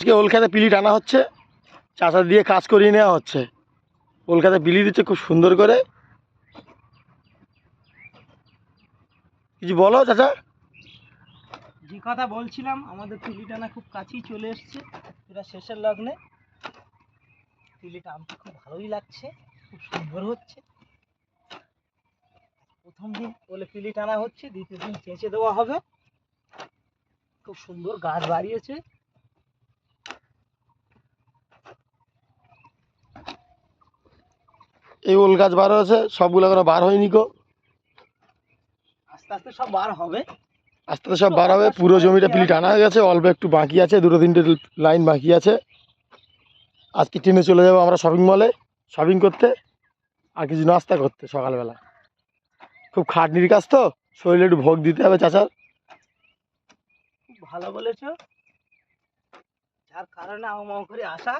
আজকে ওলখাতে পিলি টানা হচ্ছে, চাষা দিয়ে কাজ করিয়ে নেওয়া হচ্ছে। ওলখাতে পিলি দিচ্ছে খুব সুন্দর করে। কিছু বলো চাচা। যে কথা বলছিলাম, আমাদের পিলি টানা খুব কাছেই চলে এসছে, এটা শেষের লগ্নে। পিলিটা আমাকে খুব ভালোই লাগছে, খুব সুন্দর হচ্ছে। প্রথম দিন বলে পিলি টানা হচ্ছে, দ্বিতীয় দিন চেঁচে দেওয়া হবে। খুব সুন্দর গাছ বাড়িয়েছে। এই ওল গাছ বার হয়েছে, সবগুলো এখনো বার হয়নি গো। আস্তে আস্তে সব বার হবে। আস্তে আস্তে সব বার হবে। পুরো জমিটা পিলি টানা হয়ে গেছে, অল্প একটু বাকি আছে, দুটো তিনটে লাইন বাকি আছে। আজকে ট্রেনে চলে যাবো আমরা শপিং মলে শপিং করতে, আর কিছু নাস্তা করতে সকালবেলা। খুব খাটনির কাজ তো, শরীরে একটু ভোগ দিতে হবে চাচার। খুব ভালো বলেছো, যার কারণে আমার করে আসা।